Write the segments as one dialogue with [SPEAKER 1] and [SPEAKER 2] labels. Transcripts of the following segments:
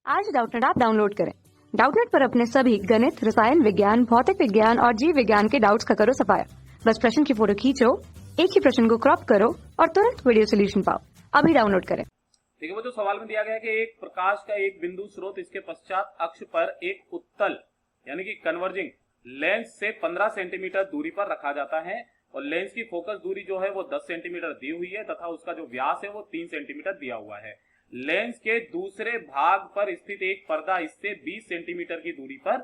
[SPEAKER 1] आज Doubtnut app download करें। Doubtnut पर अपने सभी गणित, रसायन विज्ञान, भौतिक विज्ञान और जीव विज्ञान के डाउट्स का करो सफाया। बस प्रश्न की फोटो खींचो, एक ही प्रश्न को क्रॉप करो और तुरंत वीडियो सोल्यूशन पाओ। अभी डाउनलोड करें।
[SPEAKER 2] देखिए वो जो सवाल में दिया गया है कि एक प्रकाश का एक बिंदु स्रोत इसके पश्चात अक्ष पर एक उत्तल यानी कि कन्वर्जिंग लेंस से 15 सेंटीमीटर दूरी पर रखा जाता है और लेंस की फोकस दूरी जो है वो 10 सेंटीमीटर दी हुई है तथा उसका जो व्यास है वो 3 सेंटीमीटर दिया हुआ है। लेंस के दूसरे भाग पर स्थित एक पर्दा इससे 20 सेंटीमीटर की दूरी पर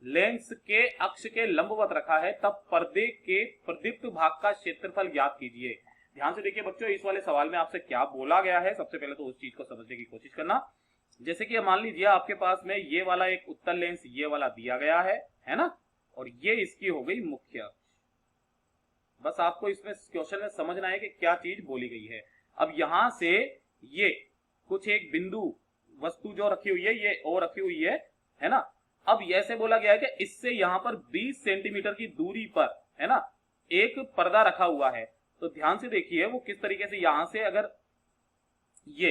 [SPEAKER 2] लेंस के अक्ष के लंबवत रखा है, तब पर्दे के प्रदीप्त भाग का क्षेत्रफल ज्ञात कीजिए। ध्यान से देखिए बच्चों, इस वाले सवाल में आपसे क्या बोला गया है, सबसे पहले तो उस चीज को समझने की कोशिश करना। जैसे कि मान लीजिए आपके पास में ये वाला एक उत्तल लेंस ये वाला दिया गया है ना, और ये इसकी हो गई मुख्य अक्ष। बस आपको इसमें क्वेश्चन में समझना है कि क्या चीज बोली गई है। अब यहां से ये कुछ एक बिंदु वस्तु जो रखी हुई है ये ओ रखी हुई है ना। अब ऐसे बोला गया है कि इससे यहां पर 20 सेंटीमीटर की दूरी पर है ना एक पर्दा रखा हुआ है। तो ध्यान से देखिए वो किस तरीके से यहां से अगर ये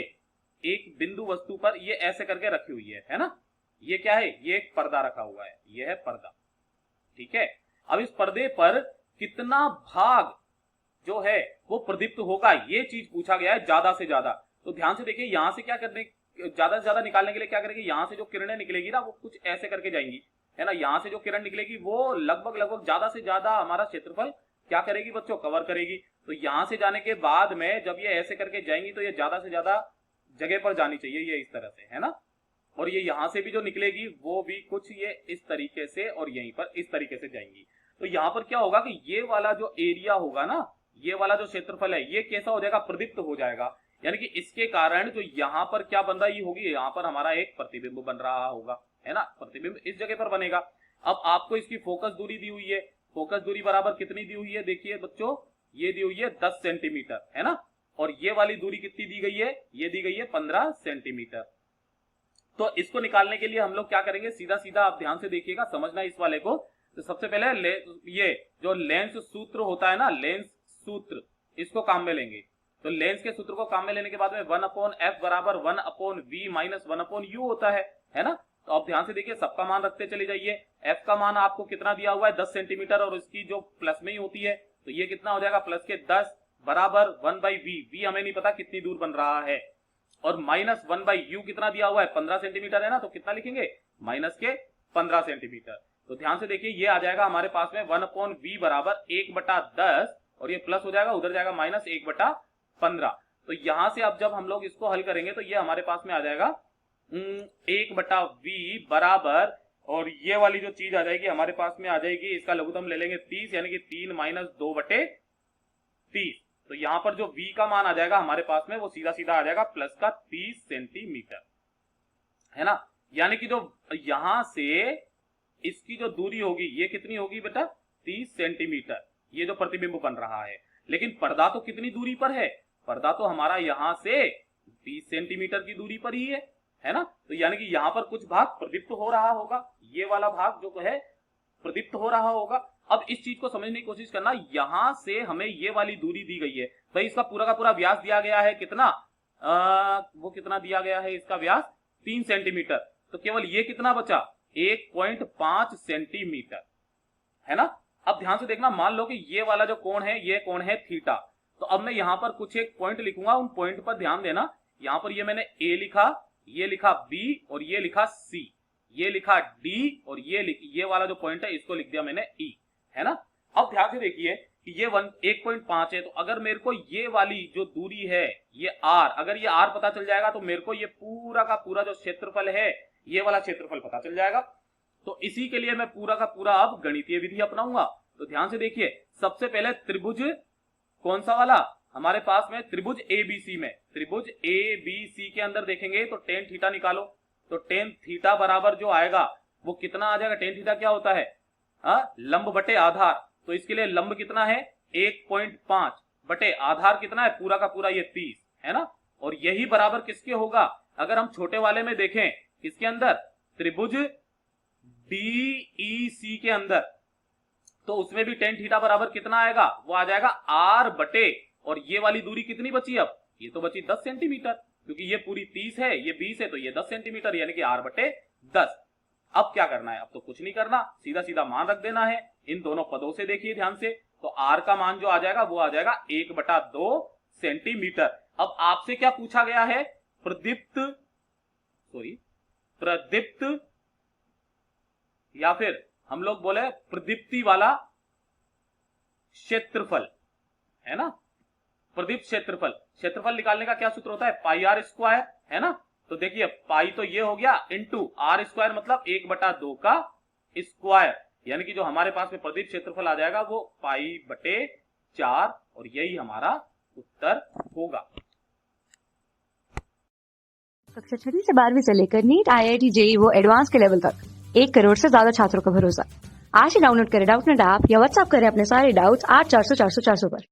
[SPEAKER 2] एक बिंदु वस्तु पर ये ऐसे करके रखी हुई है ना, ये क्या है, ये एक पर्दा रखा हुआ है, ये है पर्दा, ठीक है। अब इस पर्दे पर कितना भाग जो है वो प्रदीप्त होगा ये चीज पूछा गया है, ज्यादा से ज्यादा। तो ध्यान से देखिए यहां से क्या करने, ज्यादा से ज्यादा निकालने के लिए क्या करेंगे, यहां से जो किरणें निकलेगी ना वो कुछ ऐसे करके जाएंगी है ना। यहां से जो किरण निकलेगी वो लगभग ज्यादा से ज्यादा हमारा क्षेत्रफल क्या करेगी बच्चों, कवर करेगी। तो यहां से जाने के बाद में जब ये ऐसे करके जाएंगी तो ये ज्यादा से ज्यादा जगह पर जानी चाहिए, ये इस तरह से है ना। और ये यहां से भी जो निकलेगी वो भी कुछ ये इस तरीके से और यहीं पर इस तरीके से जाएंगी। तो यहां पर क्या होगा कि ये वाला जो एरिया होगा ना, ये वाला जो क्षेत्रफल है ये कैसा हो जाएगा, प्रदीप्त हो जाएगा। यानी कि इसके कारण जो यहां पर क्या बन रही होगी, यहां पर हमारा एक प्रतिबिंब बन रहा होगा है ना, प्रतिबिंब इस जगह पर बनेगा। अब आपको इसकी फोकस दूरी दी हुई है, फोकस दूरी बराबर कितनी दी हुई है, देखिए बच्चों ये दी हुई है 10 सेंटीमीटर है ना, और ये वाली दूरी कितनी दी गई है, ये दी गई है 15 सेंटीमीटर। तो इसको निकालने के लिए हम लोग क्या करेंगे, सीधा सीधा आप ध्यान से देखिएगा, समझना इस वाले को। तो सबसे पहले ये जो लेंस सूत्र होता है ना, लेंस सूत्र, इसको काम में लेंगे। तो लेंस के सूत्र को काम में लेने के बाद में 1/f बराबर 1/v माइनस 1/u होता है ना। तो आप ध्यान से देखिए सबका मान रखते चले जाइए। f का मान आपको कितना दिया हुआ है 10 सेंटीमीटर, और इसकी जो प्लस में ही होती है तो ये कितना हो जाएगा प्लस के 10 बराबर 1/v, v हमें नहीं पता कितनी दूर बन रहा है, और माइनस 1/u कितना दिया हुआ है 15 सेंटीमीटर है ना, तो कितना लिखेंगे माइनस के 15 सेंटीमीटर। तो ध्यान से देखिए ये आ जाएगा हमारे पास में 1/v बराबर 1/10, और ये प्लस हो जाएगा उधर जाएगा माइनस 1/15। तो यहां से अब जब हम लोग इसको हल करेंगे तो ये हमारे पास में आ जाएगा 1/v बराबर, और ये वाली जो चीज आ जाएगी हमारे पास में आ जाएगी, इसका लघुत्तम ले लेंगे 30, यानी कि 3 माइनस 2/30। तो यहां पर जो v का मान आ जाएगा हमारे पास में वो सीधा सीधा आ जाएगा प्लस का 30 सेंटीमीटर है ना। यानी कि जो यहां से इसकी जो दूरी होगी ये कितनी होगी बेटा 30 सेंटीमीटर, ये जो प्रतिबिंब बन रहा है। लेकिन पर्दा तो कितनी दूरी पर है, पर्दा तो हमारा यहां से 20 सेंटीमीटर की दूरी पर ही है ना। तो यानी कि यहां पर कुछ भाग प्रदीप्त हो रहा होगा, ये वाला भाग जो है प्रदीप्त हो रहा होगा। अब इस चीज को समझने की कोशिश करना, यहां से हमें ये वाली दूरी दी गई है भाई, इसका पूरा का पूरा व्यास दिया गया है कितना, वो कितना दिया गया है, इसका व्यास 3 सेंटीमीटर। तो केवल ये कितना बचा 1.5 सेंटीमीटर है ना। अब ध्यान से देखना, मान लो कि ये वाला जो कोण है ये कोण है थीटा। तो अब मैं यहां पर कुछ एक पॉइंट लिखूंगा, उन पॉइंट पर ध्यान देना। यहां पर ये मैंने ए लिखा, ये लिखा बी, और ये लिखा सी, ये लिखा डी, और ये वाला जो पॉइंट है इसको लिख दिया मैंने ई, है ना। अब ध्यान से देखिए कि ये 1.5 है, तो अगर मेरे को ये वाली जो दूरी है ये आर, अगर ये आर पता चल जाएगा तो मेरे को ये पूरा का पूरा जो क्षेत्रफल है ये वाला क्षेत्रफल पता चल जाएगा। तो इसी के लिए मैं पूरा का पूरा अब गणितीय विधि अपनाऊंगा। तो ध्यान से देखिए, सबसे पहले त्रिभुज कौन सा वाला हमारे पास में, त्रिभुज एबीसी में, त्रिभुज एबीसी के अंदर देखेंगे तो टेन थीटा निकालो। तो टेन थीटा बराबर जो आएगा वो कितना आ जाएगा, टेन थीटा क्या होता है लंब बटे आधार। तो इसके लिए लंब कितना है 1.5 बटे आधार कितना है पूरा का पूरा ये 30 है ना। और यही बराबर किसके होगा, अगर हम छोटे वाले में देखें किसके अंदर, त्रिभुज डीईसी के अंदर, तो उसमें भी टेन थीटा बराबर कितना आएगा, वो आ जाएगा आर बटे, और ये वाली दूरी कितनी बची, अब ये तो बची 10 सेंटीमीटर क्योंकि ये पूरी 30 है, ये 20 है, तो ये 10 सेंटीमीटर यानी कि r/10। अब क्या करना है? अब तो कुछ नहीं करना, सीधा सीधा मान रख देना है। इन दोनों पदों से देखिए ध्यान से, तो r का मान जो आ जाएगा वो आ जाएगा 1/2 सेंटीमीटर। अब आपसे क्या पूछा गया है? प्रदीप्त या फिर हम लोग बोले प्रदीप्ति वाला क्षेत्रफल, है ना। प्रदीप्त क्षेत्रफल निकालने का क्या सूत्र होता है? पाई आर स्क्वायर, है ना। तो देखिए पाई तो ये हो गया, इंटू आर स्क्वायर मतलब 1/2 का स्क्वायर, यानी कि जो हमारे पास में प्रदीप्त क्षेत्रफल आ जाएगा वो पाई/4, और यही हमारा उत्तर होगा।
[SPEAKER 1] कक्षा 6 से 12वीं से लेकर नीट, IIT, JEE वो एडवांस के लेवल तक 1 करोड़ से ज्यादा छात्रों का भरोसा। आज ही डाउनलोड करें डाउटनेट ऐप या व्हाट्सएप करें अपने सारे डाउट्स 8400 400 400 पर।